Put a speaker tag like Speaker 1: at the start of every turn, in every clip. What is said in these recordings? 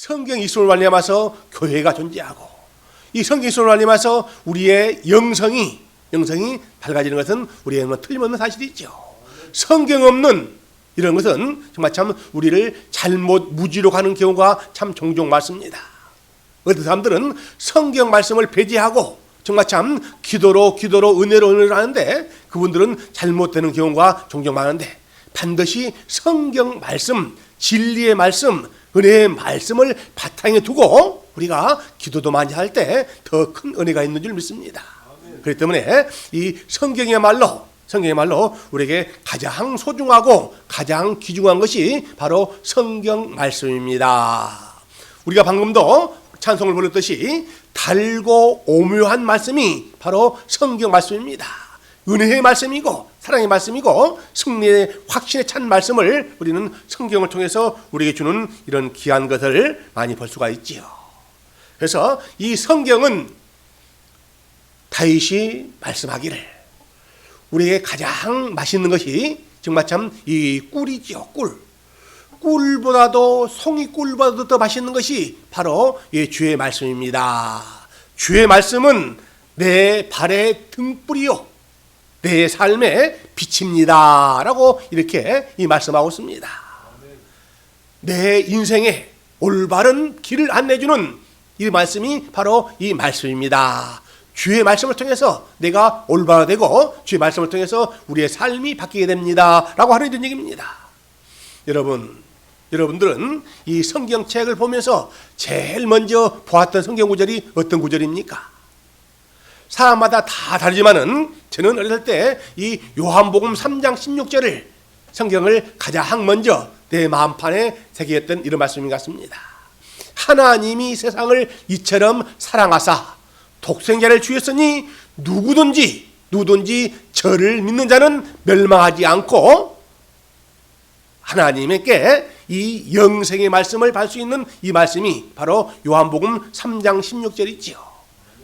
Speaker 1: 성경 이수를 말미암아서 교회가 존재하고 이 성경 이수를 말미암아서 우리의 영성이 밝아지는 것은 우리에게는 틀림없는 사실이죠. 성경 없는 이런 것은 정말 참 우리를 잘못 무지로 가는 경우가 참 종종 많습니다. 어떤 사람들은 성경 말씀을 배제하고 정말 참 기도로 은혜로 하는데 그분들은 잘못되는 경우가 종종 많은데 반드시 성경 말씀, 진리의 말씀, 은혜의 말씀을 바탕에 두고 우리가 기도도 많이 할 때 더 큰 은혜가 있는 줄 믿습니다. 그렇기 때문에 이 성경이야말로 우리에게 가장 소중하고 가장 귀중한 것이 바로 성경 말씀입니다. 우리가 방금도 찬송을 부르듯이 달고 오묘한 말씀이 바로 성경 말씀입니다. 은혜의 말씀이고 사랑의 말씀이고 승리의 확신에 찬 말씀을 우리는 성경을 통해서 우리에게 주는 이런 귀한 것을 많이 볼 수가 있지요. 그래서 이 성경은 다윗이 말씀하기를 우리에게 가장 맛있는 것이 정말 참 이 꿀이지요. 꿀보다도 송이꿀보다도 더 맛있는 것이 바로 이 주의 말씀입니다. 주의 말씀은 내 발의 등불이요 내 삶의 빛입니다 라고 이렇게 이 말씀하고 있습니다. 내 인생에 올바른 길을 안내주는 이 말씀이 바로 이 말씀입니다. 주의 말씀을 통해서 내가 올바르되고 주의 말씀을 통해서 우리의 삶이 바뀌게 됩니다 라고 하는 이런 얘기입니다. 여러분들은 이 성경책을 보면서 제일 먼저 보았던 성경 구절이 어떤 구절입니까? 사람마다 다 다르지만은 저는 어렸을 때 이 요한복음 3장 16절을 성경을 가장 먼저 내 마음판에 새겼던 이런 말씀인 것 같습니다. 하나님이 세상을 이처럼 사랑하사 독생자를 주셨으니 누구든지 저를 믿는 자는 멸망하지 않고 하나님께 이 영생의 말씀을 받을 수 있는 이 말씀이 바로 요한복음 3장 16절이지요.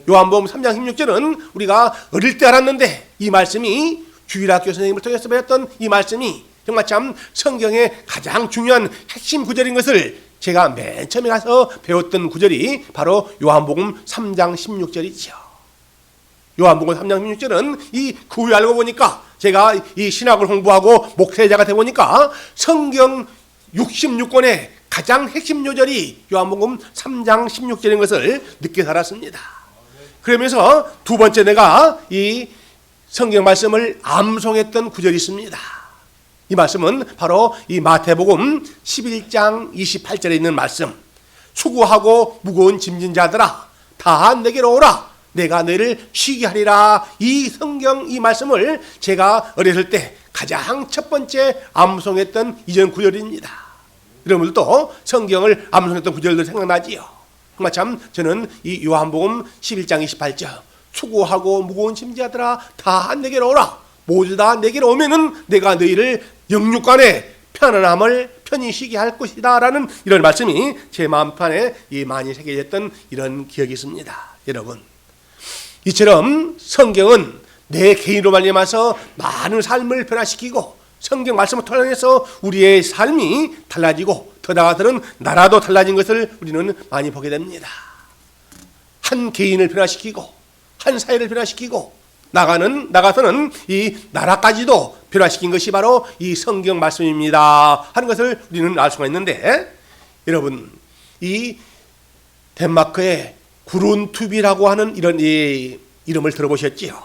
Speaker 1: 요한복음 3장 16절은 우리가 어릴 때 알았는데 이 말씀이 주일학교 선생님을 통해서 배웠던 이 말씀이 정말 참 성경의 가장 중요한 핵심 구절인 것을 제가 맨 처음에 가서 배웠던 구절이 바로 요한복음 3장 16절이죠. 요한복음 3장 16절은 그 후에 알고 보니까 제가 이 신학을 공부하고 목회자가 되어 보니까 성경 66권의 가장 핵심 요절이 요한복음 3장 16절인 것을 늦게 살았습니다. 그러면서 두 번째 내가 이 성경 말씀을 암송했던 구절이 있습니다. 이 말씀은 바로 이 마태복음 11장 28절에 있는 말씀. 수고하고 무거운 짐진 자들아 다 내게로 오라 내가 너희를 쉬게 하리라. 이 성경 이 말씀을 제가 어렸을 때 가장 첫 번째 암송했던 이전 구절입니다. 여러분들도 성경을 암송했던 구절들 생각나지요? 정말 참 저는 이 요한복음 11장 28절 수고하고 무거운 짐진 자들아 다 내게로 오라 모두 다 내게로 오면은 내가 너희를 영육간에 편안함을 편히 쉬게 할 것이다 라는 이런 말씀이 제 마음판에 많이 새겨졌던 이런 기억이 있습니다. 여러분 이처럼 성경은 내 개인으로 말미암아서 많은 삶을 변화시키고 성경 말씀을 통해서 우리의 삶이 달라지고 더 나아가서는 나라도 달라진 것을 우리는 많이 보게 됩니다. 한 개인을 변화시키고 한 사회를 변화시키고 나가서는 이 나라까지도 변화시킨 것이 바로 이 성경 말씀입니다 하는 것을 우리는 알 수가 있는데 여러분 이 덴마크의 구룬투비라고 하는 이런 이 이름을 들어보셨지요?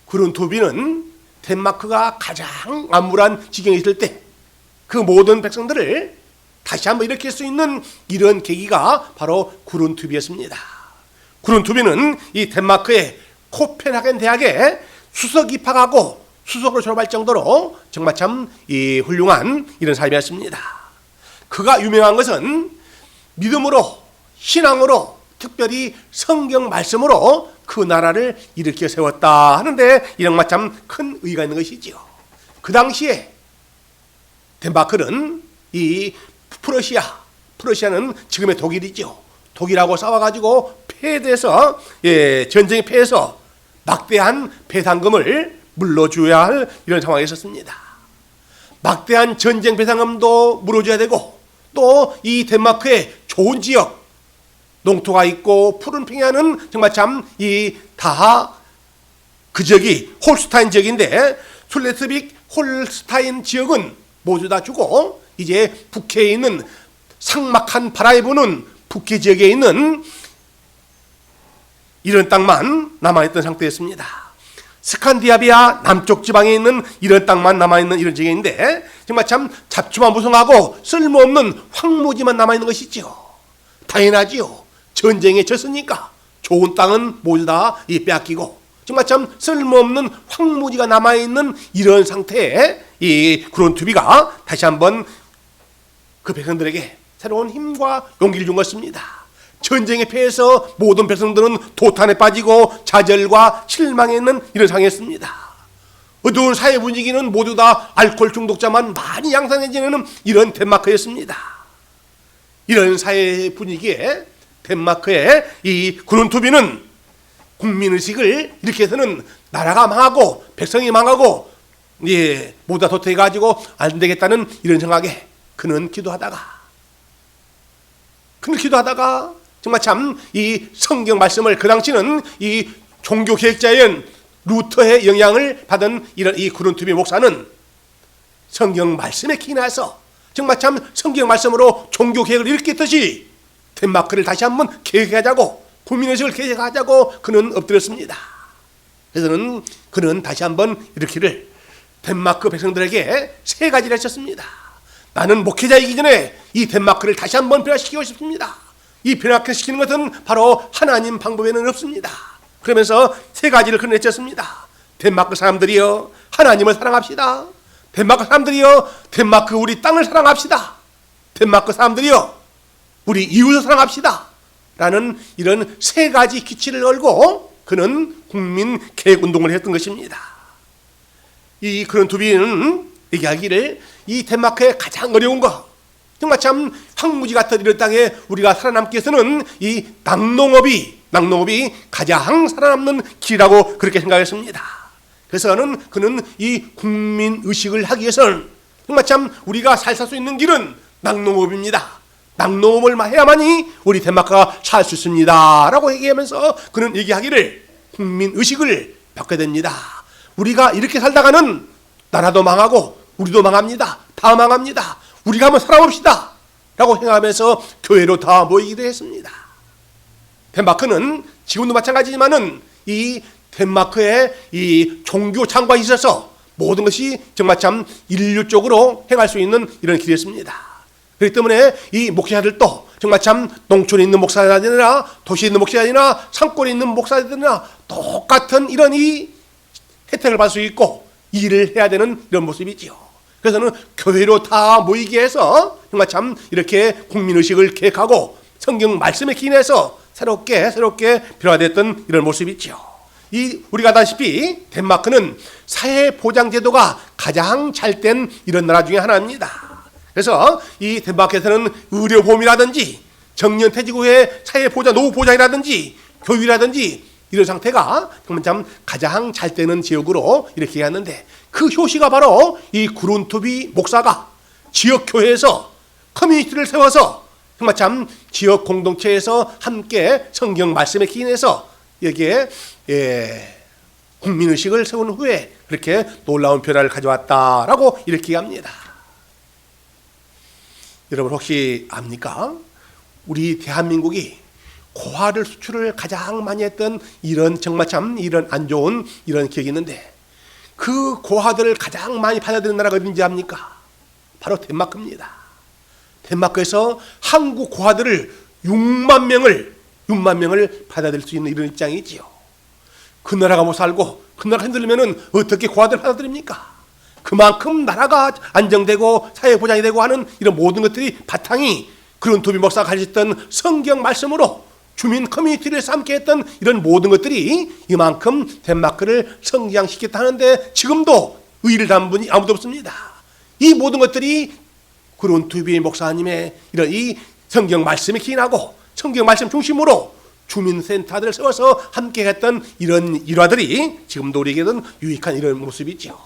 Speaker 1: 구룬투비는 덴마크가 가장 암울한 지경에 있을 때 그 모든 백성들을 다시 한번 일으킬 수 있는 이런 계기가 바로 구룬투비였습니다. 구룬투비는 이 덴마크의 코펜하겐 대학에 수석 입학하고 수석으로 졸업할 정도로 정말 참 훌륭한 이런 사람이었습니다. 그가 유명한 것은 믿음으로 신앙으로 특별히 성경 말씀으로 그 나라를 일으켜 세웠다 하는데 이런 참 큰 의의가 있는 것이지요. 그 당시에 덴마크는 이 프러시아는 지금의 독일이죠. 독일하고 싸워가지고 패해서 전쟁에 패해서 막대한 배상금을 물러줘야 할 이런 상황에 있었습니다. 막대한 전쟁 배상금도 물어줘야 되고 또 이 덴마크의 좋은 지역, 농토가 있고 푸른 평야는 정말 참 이 다 그 지역이 홀스타인 지역인데, 술레스빅 홀스타인 지역은 모두 다 주고 이제 북해에 있는 삭막한 바람이 부는 북해 지역에 있는 이런 땅만 남아있던 상태였습니다. 스칸디나비아 남쪽 지방에 있는 이런 땅만 남아있는 이런 지역인데, 정말 참 잡초만 무성하고 쓸모없는 황무지만 남아있는 것이지요. 당연하지요. 전쟁에 졌으니까 좋은 땅은 모두 다 빼앗기고 정말 참 쓸모없는 황무지가 남아있는 이런 상태에 이 구론투비가 다시 한번 그 백성들에게 새로운 힘과 용기를 준 것입니다. 전쟁에 패해서 모든 백성들은 도탄에 빠지고 좌절과 실망에 있는 이런 상황이었습니다. 어두운 사회 분위기는 모두 다 알코올 중독자만 많이 양산해지는 이런 덴마크였습니다. 이런 사회 분위기에 덴마크의 이 구론투비는 국민의식을 이렇게 해서는 나라가 망하고 백성이 망하고 모두 다 도태해가지고 안 되겠다는 이런 생각에 그는 기도하다가 정말 참 이 성경 말씀을, 그 당시는 이 종교 개혁자인 루터의 영향을 받은 이런 이 구론투비 목사는 성경 말씀에 기나서 정말 참 성경 말씀으로 종교 개혁을 일으켰듯이 덴마크를 다시 한번 개혁하자고, 국민의식을 개혁하자고 그는 엎드렸습니다. 그래서는 그는 다시 한번 이렇기를 덴마크 백성들에게 세 가지를 하셨습니다. 나는 목회자이기 전에 이 덴마크를 다시 한번 변화시키고 싶습니다. 이 변화시키는 것은 바로 하나님 방법에는 없습니다. 그러면서 세 가지를 그는 외쳤습니다. 덴마크 사람들이여, 하나님을 사랑합시다. 덴마크 사람들이여, 덴마크 우리 땅을 사랑합시다. 덴마크 사람들이여, 우리 이웃을 사랑합시다. 라는 이런 세 가지 기치를 걸고 그는 국민 개혁 운동을 했던 것입니다. 이 구론투비는 얘기하기를 이 덴마크의 가장 어려운 거, 정말 참 황무지 같은 이런 땅에 우리가 살아남기 위해서는 이 낙농업이 가장 살아남는 길이라고 그렇게 생각했습니다. 그래서는 그는 이 국민 의식을 하기 위해서는 정말 참 우리가 살 수 있는 길은 낙농업입니다. 낙농업을 해야만이 우리 덴마크가 살 수 있습니다. 라고 얘기하면서 그는 얘기하기를 국민 의식을 바꿔야 됩니다. 우리가 이렇게 살다가는 나라도 망하고 우리도 망합니다. 다 망합니다. 우리가 한번 살아봅시다. 라고 생각하면서 교회로 다 모이기도 했습니다. 덴마크는 지금도 마찬가지지만은 이 덴마크의 이 종교 장관이 있어서 모든 것이 정말 참 인류적으로 행할 수 있는 이런 길이었습니다. 그렇기 때문에 이 목사들도 정말 참 농촌에 있는 목사들이나 도시에 있는 목사들이나 산골에 있는 목사들이나 똑같은 이런 이 혜택을 받을 수 있고 일을 해야 되는 이런 모습이지요. 그래서는 교회로 다 모이게 해서 정말 참 이렇게 국민의식을 개혁하고 성경 말씀에 기인해서 새롭게 변화됐던 이런 모습이지요. 우리가 아다시피 덴마크는 사회보장제도가 가장 잘된 이런 나라 중에 하나입니다. 그래서 이 덴마크에서는 의료보험이라든지 정년퇴직 후에 사회보장, 노후보장이라든지 교육이라든지 이런 상태가 정말 참 가장 잘 되는 지역으로 이렇게 하는데, 그 효시가 바로 이 구론투비 목사가 지역교회에서 커뮤니티를 세워서 정말 참 지역 공동체에서 함께 성경 말씀에 기인해서 여기에 국민의식을 세운 후에 그렇게 놀라운 변화를 가져왔다라고 이렇게 합니다. 여러분 혹시 압니까? 우리 대한민국이 고화를 수출을 가장 많이 했던 이런 정말 참 이런 안 좋은 이런 기억이 있는데, 그 고화들을 가장 많이 받아들이는 나라가 어딘지 압니까? 바로 덴마크입니다. 덴마크에서 한국 고화들을 6만 명을 받아들일 수 있는 이런 입장이지요. 그 나라가 못 살고 그 나라가 흔들리면은 어떻게 고화들을 받아들입니까? 그만큼 나라가 안정되고 사회보장이 되고 하는 이런 모든 것들이 바탕이 구론투비 목사가 가르쳤던 성경 말씀으로 주민 커뮤니티를 함께 했던 이런 모든 것들이 이만큼 덴마크를 성장시켰다 하는데, 지금도 의의를 담은 분이 아무도 없습니다. 이 모든 것들이 구론투비 목사님의 이런 이 성경 말씀에 기인하고 성경 말씀 중심으로 주민센터들을 세워서 함께 했던 이런 일화들이 지금도 우리에게는 유익한 이런 모습이죠.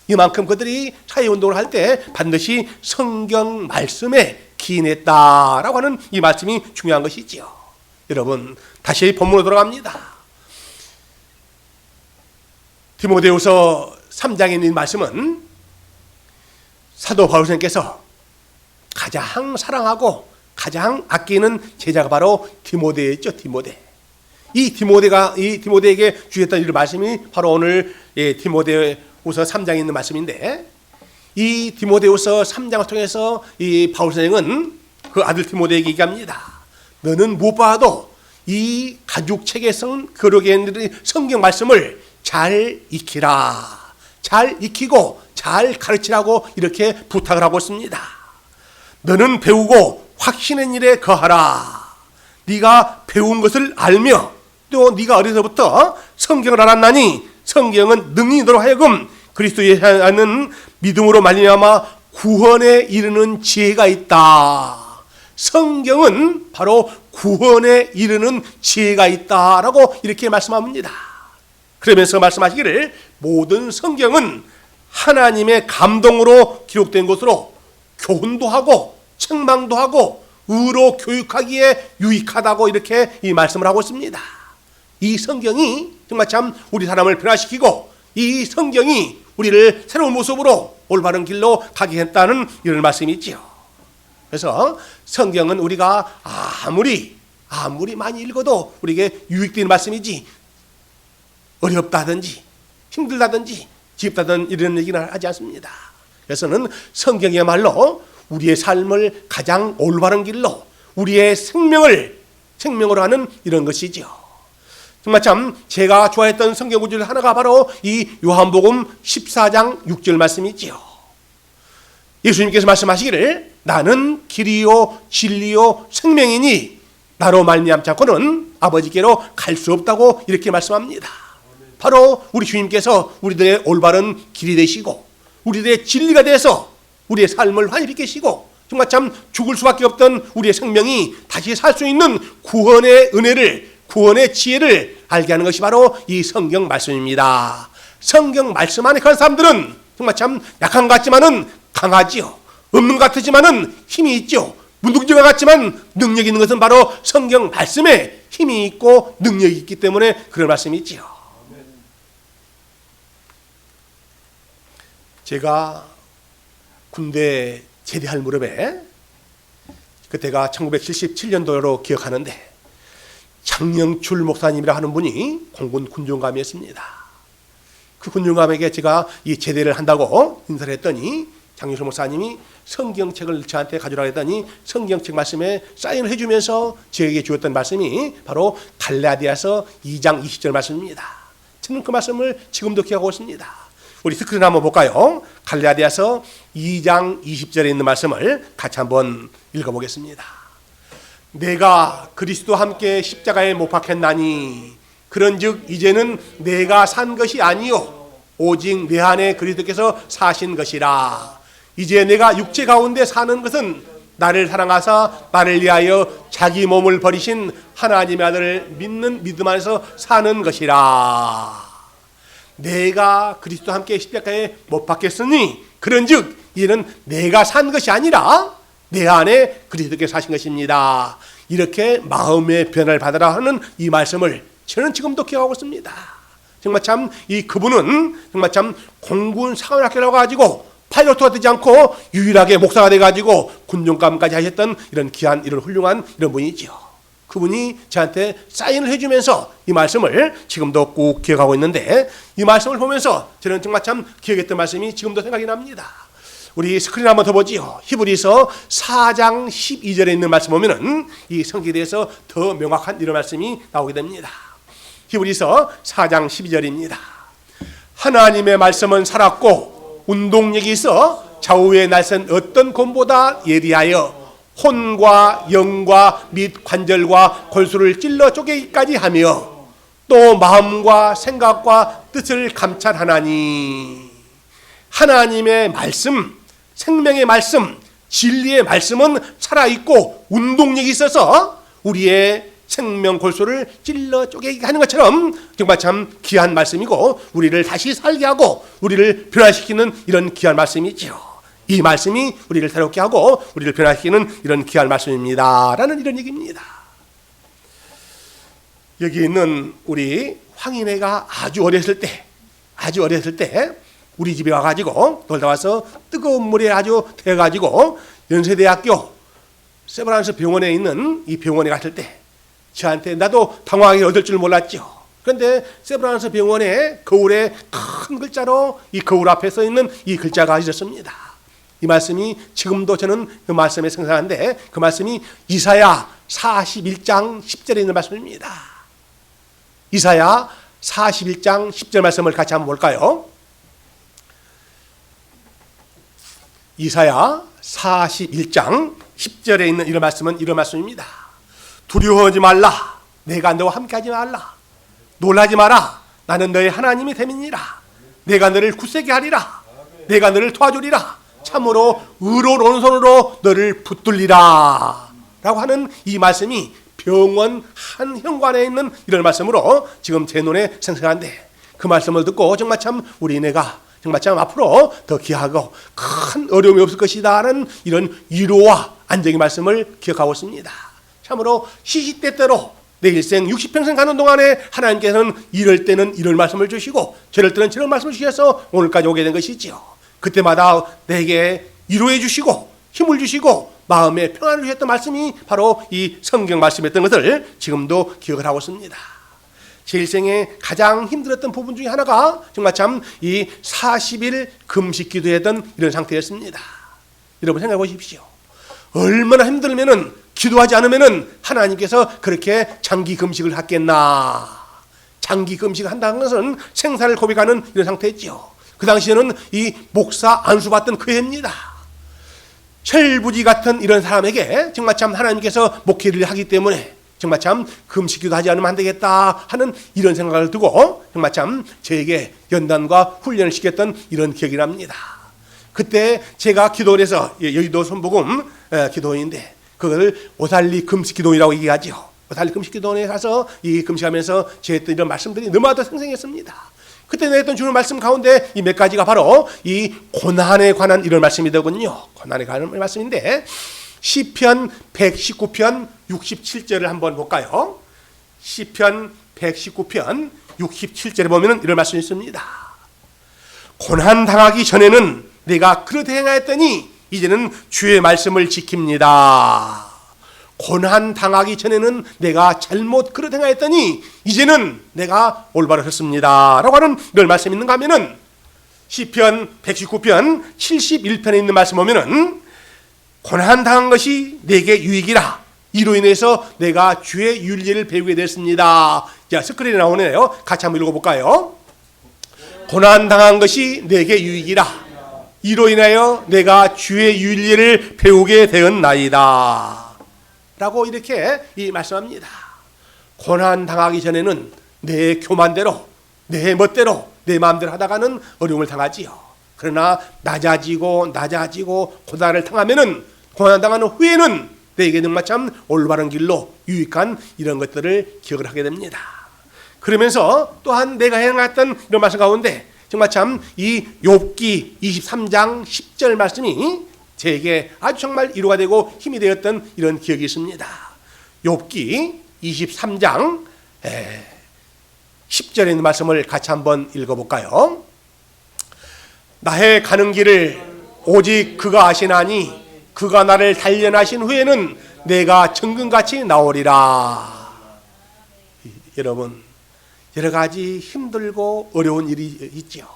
Speaker 1: 이만큼 그들이 사회운동을 할 때 반드시 성경 말씀에 시인했다라고 하는 이 말씀이 중요한 것이지요. 여러분, 다시 본문으로 돌아갑니다. 디모데후서 3장에 있는 말씀은 사도 바울 선생님께서 가장 사랑하고 가장 아끼는 제자가 바로 디모데였죠. 이 디모데에게 주셨던 이 말씀이 바로 오늘 디모데후서 3장에 있는 말씀인데, 이 디모데후서 3장을 통해서 이 바울 선생은 그 아들 디모데에게 얘기합니다. 너는 무엇보다도 이 가죽 책에 쓴 거룩의 성경 말씀을 잘 익히라. 잘 익히고 잘 가르치라고 이렇게 부탁을 하고 있습니다. 너는 배우고 확신의 일에 거하라. 네가 배운 것을 알며 또 네가 어려서부터 성경을 알았나니 성경은 능히 너로 하여금 그리스도에 대한 믿음으로 말미암아 구원에 이르는 지혜가 있다. 성경은 바로 구원에 이르는 지혜가 있다라고 이렇게 말씀합니다. 그러면서 말씀하시기를 모든 성경은 하나님의 감동으로 기록된 것으로 교훈도 하고 책망도 하고 의로 교육하기에 유익하다고 이렇게 이 말씀을 하고 있습니다. 이 성경이 정말 참 우리 사람을 변화시키고 이 성경이 우리를 새로운 모습으로 올바른 길로 가게 했다는 이런 말씀이 있지요. 그래서 성경은 우리가 아무리 많이 읽어도 우리에게 유익되는 말씀이지 어렵다든지 힘들다든지 깊다든 이런 얘기는 하지 않습니다. 그래서는 성경이야말로 우리의 삶을 가장 올바른 길로 우리의 생명으로 하는 이런 것이죠. 정말 참 제가 좋아했던 성경 구절 하나가 바로 이 요한복음 14장 6절 말씀이지요. 예수님께서 말씀하시기를 나는 길이요 진리요 생명이니 나로 말미암지 않고는 아버지께로 갈 수 없다고 이렇게 말씀합니다. 바로 우리 주님께서 우리들의 올바른 길이 되시고 우리들의 진리가 돼서 우리의 삶을 환히 비추시고 정말 참 죽을 수밖에 없던 우리의 생명이 다시 살 수 있는 구원의 은혜를, 구원의 지혜를 알게 하는 것이 바로 이 성경 말씀입니다. 성경 말씀 안에 간 사람들은 정말 참 약한 것 같지만은 강하지요. 없는 것 같지만은 힘이 있죠. 무능력한 것 같지만 능력이 있는 것은 바로 성경 말씀에 힘이 있고 능력이 있기 때문에 그런 말씀이 있지요. 제가 군대 제대할 무렵에 그때가 1977년도로 기억하는데 장영출 목사님이라 하는 분이 공군 군종감이었습니다. 그 군종감에게 제가 이 제대를 한다고 인사를 했더니 장영출 목사님이 성경책을 저한테 가져라 했더니 성경책 말씀에 사인을 해주면서 저에게 주었던 말씀이 바로 갈라디아서 2장 20절 말씀입니다. 저는 그 말씀을 지금도 기억하고 있습니다. 우리 스크린 한번 볼까요? 갈라디아서 2장 20절에 있는 말씀을 같이 한번 읽어보겠습니다. 내가 그리스도와 함께 십자가에 못 박혔나니 그런즉 이제는 내가 산 것이 아니요 오직 내 안에 그리스도께서 사신 것이라. 이제 내가 육체 가운데 사는 것은 나를 사랑하사 나를 위하여 자기 몸을 버리신 하나님의 아들을 믿는 믿음 안에서 사는 것이라. 내가 그리스도와 함께 십자가에 못 박혔으니 그런즉 이는 내가 산 것이 아니라 내 안에 그리스도께서 사신 것입니다. 이렇게 마음의 변화를 받으라 하는 이 말씀을 저는 지금도 기억하고 있습니다. 정말 참 이 그분은 정말 참 공군 사관학교라고 가지고 파일럿가 되지 않고 유일하게 목사가 돼가지고 군종감까지 하셨던 이런 귀한 이런 훌륭한 이런 분이지요. 그분이 저한테 사인을 해주면서 이 말씀을 지금도 꼭 기억하고 있는데 이 말씀을 보면서 저는 정말 참 기억했던 말씀이 지금도 생각이 납니다. 우리 스크린 한번 더 보지요. 히브리서 4장 12절에 있는 말씀 보면은 이 성경에 대해서 더 명확한 이런 말씀이 나오게 됩니다. 히브리서 4장 12절입니다. 하나님의 말씀은 살았고 운동력이 있어 좌우에 날선 어떤 곰보다 예리하여 혼과 영과 및 관절과 골수를 찔러 쪼개기까지 하며 또 마음과 생각과 뜻을 감찰하나니. 하나님의 말씀, 생명의 말씀, 진리의 말씀은 살아있고 운동력이 있어서 우리의 생명 골수를 찔러 쪼개게 하는 것처럼 정말 참 귀한 말씀이고 우리를 다시 살게 하고 우리를 변화시키는 이런 귀한 말씀이죠. 이 말씀이 우리를 새롭게 하고 우리를 변화시키는 이런 귀한 말씀입니다 라는 이런 얘기입니다. 여기 있는 우리 황인애가 아주 어렸을 때 우리 집에 와가지고 놀다 와서 뜨거운 물에 아주 태워가지고 연세대학교 세브란스 병원에 있는 이 병원에 갔을 때 저한테 나도 당황하게 얻을 줄 몰랐죠. 그런데 세브란스 병원에 거울에 큰 글자로 이 거울 앞에 써 있는 이 글자가 있었습니다. 이 말씀이 지금도 저는 그 말씀에 생생한데 그 말씀이 이사야 41장 10절에 있는 말씀입니다. 이사야 41장 10절 말씀을 같이 한번 볼까요? 이사야 41장 10절에 있는 이런 말씀은 이런 말씀입니다. 두려워하지 말라. 내가 너와 함께하지 말라. 놀라지 마라. 나는 너의 하나님이 됨이니라. 내가 너를 굳세게 하리라. 내가 너를 도와주리라. 참으로 의로운 오른손으로 너를 붙들리라 라고 하는 이 말씀이 병원 한 현관에 있는 이런 말씀으로 지금 제 눈에 생생한데 그 말씀을 듣고 정말 참 우리네가 정말 참 앞으로 더 귀하고 큰 어려움이 없을 것이다라는 이런 위로와 안정의 말씀을 기억하고 있습니다. 참으로 시시때때로 내 일생 60평생 가는 동안에 하나님께서는 이럴 때는 이런 말씀을 주시고 저럴 때는 저런 말씀을 주셔서 오늘까지 오게 된 것이지요. 그때마다 내게 위로해 주시고 힘을 주시고 마음에 평안을 주셨던 말씀이 바로 이 성경 말씀이었던 것을 지금도 기억을 하고 있습니다. 제 일생에 가장 힘들었던 부분 중에 하나가 정말 참 이 40일 금식 기도했던 이런 상태였습니다. 여러분 생각해 보십시오. 얼마나 힘들면은 기도하지 않으면은 하나님께서 그렇게 장기 금식을 하겠나. 장기 금식을 한다는 것은 생사를 고백하는 이런 상태였죠. 그 당시에는 이 목사 안수받던 그 해입니다. 철부지 같은 이런 사람에게 정말 참 하나님께서 목회를 하기 때문에 정말 참 금식기도 하지 않으면 안 되겠다 하는 이런 생각을 두고 정말 참 저에게 연단과 훈련을 시켰던 이런 기억이 납니다. 그때 제가 기도를 해서 여의도 손복음 기도인데 그걸 오살리 금식기도라고 얘기하죠. 오살리 금식기도에 가서 이 금식하면서 제 했던 이런 말씀들이 너무나도 생생했습니다. 그때 내했던 주는 말씀 가운데 이 몇 가지가 바로 이 고난에 관한 이런 말씀이더군요. 고난에 관한 말씀인데 시편 119편 67절을 한번 볼까요? 시편 119편 67절에 보면 이런 말씀이 있습니다. 고난 당하기 전에는 내가 그렇게 행하였더니 이제는 주의 말씀을 지킵니다. 고난 당하기 전에는 내가 잘못 그렇게 행하였더니 이제는 내가 올바로 했습니다 라고 하는 이런 말씀이 있는가 하면은 시편 119편 71편에 있는 말씀 보면은 고난 당한 것이 내게 유익이라 이로 인해서 내가 주의 윤리를 배우게 됐습니다. 자, 스크린에 나오네요. 같이 한번 읽어볼까요? 고난 당한 것이 내게 유익이라 이로 인하여 내가 주의 윤리를 배우게 되었나이다 라고 이렇게 말씀합니다. 고난 당하기 전에는 내 교만대로 내 멋대로 내 마음대로 하다가는 어려움을 당하지요. 그러나 낮아지고 고난을 당하면은 고난 당하는 후에는 내게 정말 참 올바른 길로 유익한 이런 것들을 기억을 하게 됩니다. 그러면서 또한 내가 행했던 이런 말씀 가운데 정말 참 이 욥기 23장 10절 말씀이 제게 아주 정말 위로가 되고 힘이 되었던 이런 기억이 있습니다. 욥기 23장 10절에 있는 말씀을 같이 한번 읽어볼까요? 나의 가는 길을 오직 그가 아시나니 그가 나를 단련하신 후에는 내가 정금같이 나오리라. 여러분 여러 가지 힘들고 어려운 일이 있죠.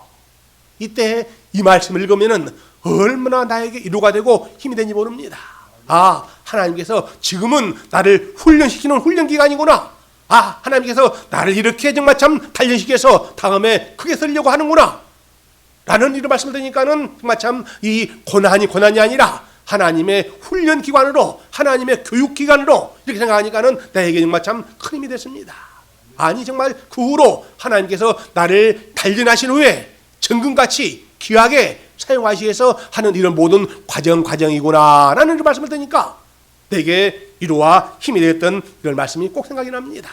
Speaker 1: 이때 이 말씀을 읽으면은 얼마나 나에게 위로가 되고 힘이 되는지 모릅니다. 아, 하나님께서 지금은 나를 훈련시키는 훈련 기간이구나. 아, 하나님께서 나를 이렇게 정말 참 단련시켜서 다음에 크게 쓰려고 하는구나 라는 이런 말씀을 드리니까는 정말 참 이 고난이 아니라 하나님의 훈련 기관으로 하나님의 교육 기관으로 이렇게 생각하니까는 나에게 정말 참 큰 힘이 됐습니다. 아니 정말 그 후로 하나님께서 나를 단련하신 후에 정금같이 귀하게 사용하시기 위해서 하는 이런 모든 과정이구나 라는 말씀을 드니까 내게 위로와 힘이 되었던 이런 말씀이 꼭 생각이 납니다.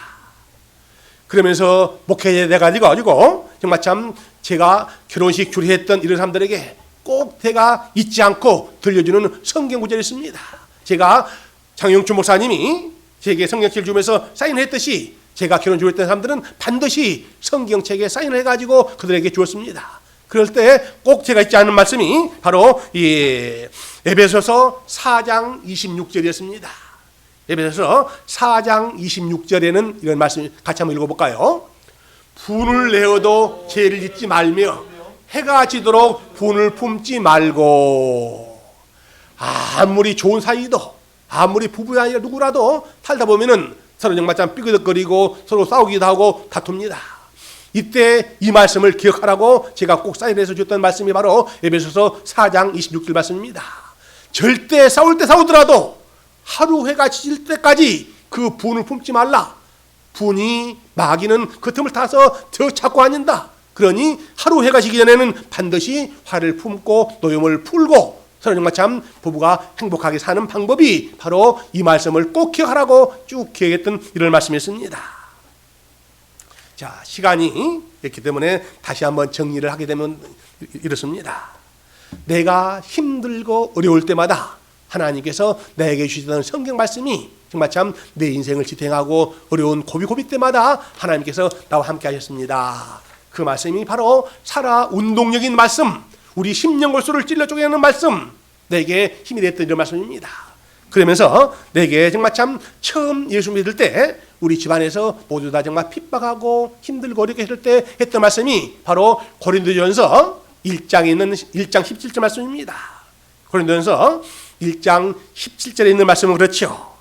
Speaker 1: 그러면서 목회자가 돼가지고 정말 참 제가 결혼식 주례했던 이런 사람들에게 꼭 내가 잊지 않고 들려주는 성경 구절이 있습니다. 제가 장영춘 목사님이 제게 성경책을 주면서 사인했듯이 제가 결혼 주했던 사람들은 반드시 성경책에 사인을 해가지고 그들에게 주었습니다. 그럴 때 꼭 제가 잊지 않는 말씀이 바로 이 에베소서 4장 26절이었습니다. 에베소서 4장 26절에는 이런 말씀 같이 한번 읽어볼까요? 분을 내어도 죄를 짓지 말며 해가 지도록 분을 품지 말고. 아무리 좋은 사이도 아무리 부부가 아니라 누구라도 살다 보면은 서로 정말 참 삐그덕거리고 서로 싸우기도 하고 다툽니다. 이때 이 말씀을 기억하라고 제가 꼭 사인해서 줬던 말씀이 바로 에베소서 4장 26절 말씀입니다. 절대 싸울 때 싸우더라도 하루 해가 지질 때까지 그 분을 품지 말라. 분이 마귀는 그 틈을 타서 더 자꾸 앉는다. 그러니 하루 해가 지기 전에는 반드시 화를 품고 노염을 풀고 서로 정말 참 부부가 행복하게 사는 방법이 바로 이 말씀을 꼭 기억하라고 쭉 기억했던 이런 말씀이었습니다. 자, 시간이 있기 때문에 다시 한번 정리를 하게 되면 이렇습니다. 내가 힘들고 어려울 때마다 하나님께서 내게 주시던 성경 말씀이 정말 참 내 인생을 지탱하고 어려운 고비 때마다 하나님께서 나와 함께 하셨습니다. 그 말씀이 바로 살아 운동력인 말씀, 우리 심령골수를 찔러 쪼개는 말씀, 내게 힘이 됐던 이런 말씀입니다. 그러면서 내게 정말 참 처음 예수 믿을 때 우리 집안에서 모두 다 정말 핍박하고 힘들고 어렵게 했을 때 했던 말씀이 바로 고린도전서 1장에 있는 1장 17절 말씀입니다. 고린도전서 1장 17절에 있는 말씀은 그렇죠.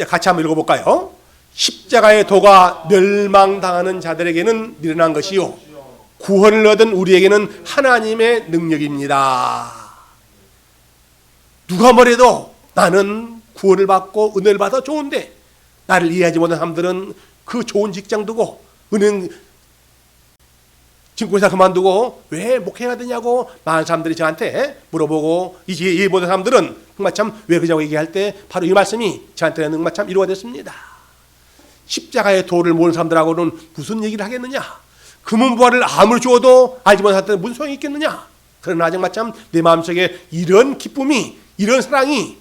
Speaker 1: 같이 한번 읽어볼까요? 십자가의 도가 멸망당하는 자들에게는 미련한 것이요 구원을 얻은 우리에게는 하나님의 능력입니다. 누가 뭐래도 나는 구원을 받고 은혜를 받아 좋은데 나를 이해하지 못한 사람들은 그 좋은 직장 두고 은행 증권회사 그만두고 왜 목회해야 되냐고 많은 사람들이 저한테 물어보고 이제 이해 못한 사람들은 정말 참 왜 그러냐고 얘기할 때 바로 이 말씀이 저한테는 정말 참 위로가 됐습니다. 십자가의 도를 모르는 사람들하고는 무슨 얘기를 하겠느냐? 금은부화를 아무리 주어도 알지 못한 사람들은 무슨 소용이 있겠느냐? 그러나 정말 참 내 마음속에 이런 기쁨이 이런 사랑이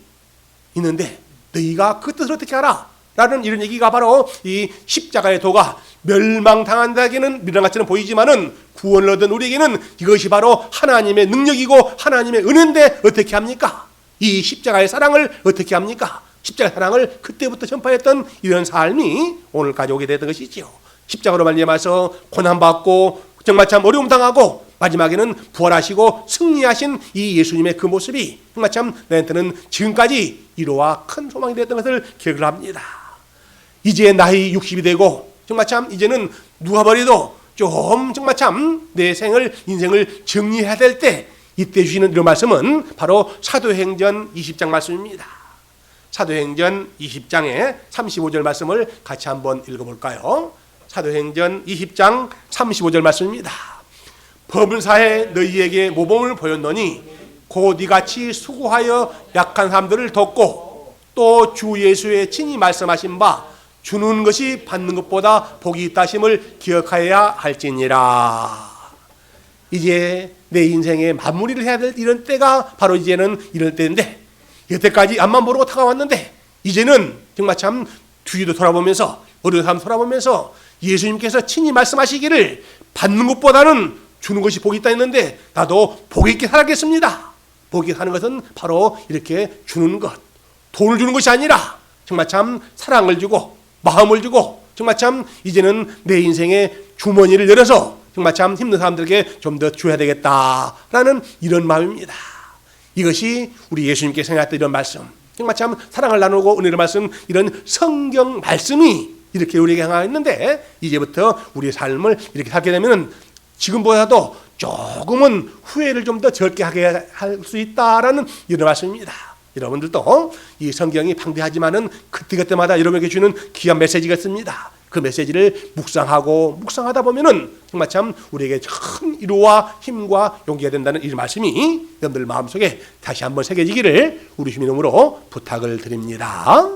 Speaker 1: 있는데 너희가 그 뜻을 어떻게 알아? 라는 이런 얘기가 바로 이 십자가의 도가 멸망당한 자에게는 미련같이는 보이지만은 구원을 얻은 우리에게는 이것이 바로 하나님의 능력이고 하나님의 은혜인데 어떻게 합니까? 이 십자가의 사랑을 어떻게 합니까? 십자가의 사랑을 그때부터 전파했던 이런 삶이 오늘까지 오게 됐던 것이지요. 십자가로 말미암아서 고난받고 정말 참 어려움 당하고 마지막에는 부활하시고 승리하신 이 예수님의 그 모습이 정말 참 나한테는 지금까지 위로와 큰 소망이 됐던 것을 기억을 합니다. 이제 나이 60이 되고 정말 참 이제는 누가 버려도 좀 정말 참 내 인생을 정리해야 될 때 이때 주시는 이런 말씀은 바로 사도행전 20장 말씀입니다. 사도행전 20장의 35절 말씀을 같이 한번 읽어볼까요? 사도행전 20장 35절 말씀입니다. 범사에 너희에게 모범을 보였노니 곧 이같이 수고하여 약한 사람들을 돕고 또 주 예수의 친히 말씀하신 바 주는 것이 받는 것보다 복이 있다심을 기억하여야 할지니라. 이제 내 인생의 마무리를 해야 될 이런 때가 바로 이제는 이럴 때인데 여태까지 앞만 모르고 다가왔는데 이제는 정말 참 뒤도 돌아보면서 어려운 사람 돌아보면서 예수님께서 친히 말씀하시기를 받는 것보다는 주는 것이 복이 있다 했는데 나도 복 있게 살아겠습니다. 복 있게 사는 것은 바로 이렇게 주는 것, 돈을 주는 것이 아니라 정말 참 사랑을 주고 마음을 주고 정말 참 이제는 내 인생의 주머니를 열어서 정말 참 힘든 사람들에게 좀 더 줘야 되겠다라는 이런 마음입니다. 이것이 우리 예수님께 생각했던 이런 말씀, 정말 참 사랑을 나누고 은혜를 말씀, 이런 성경 말씀이 이렇게 우리에게 향하였는데 이제부터 우리의 삶을 이렇게 살게 되면 지금보다도 조금은 후회를 좀 더 적게 하게 할 수 있다라는 이런 말씀입니다. 여러분들도 이 성경이 방대하지만은 그때그때마다 여러분에게 주는 귀한 메시지가 있습니다. 그 메시지를 묵상하다 보면은 정말 참 우리에게 큰 위로와 힘과 용기가 된다는 이 말씀이 여러분들 마음속에 다시 한번 새겨지기를 우리 주님 이름으로 부탁을 드립니다.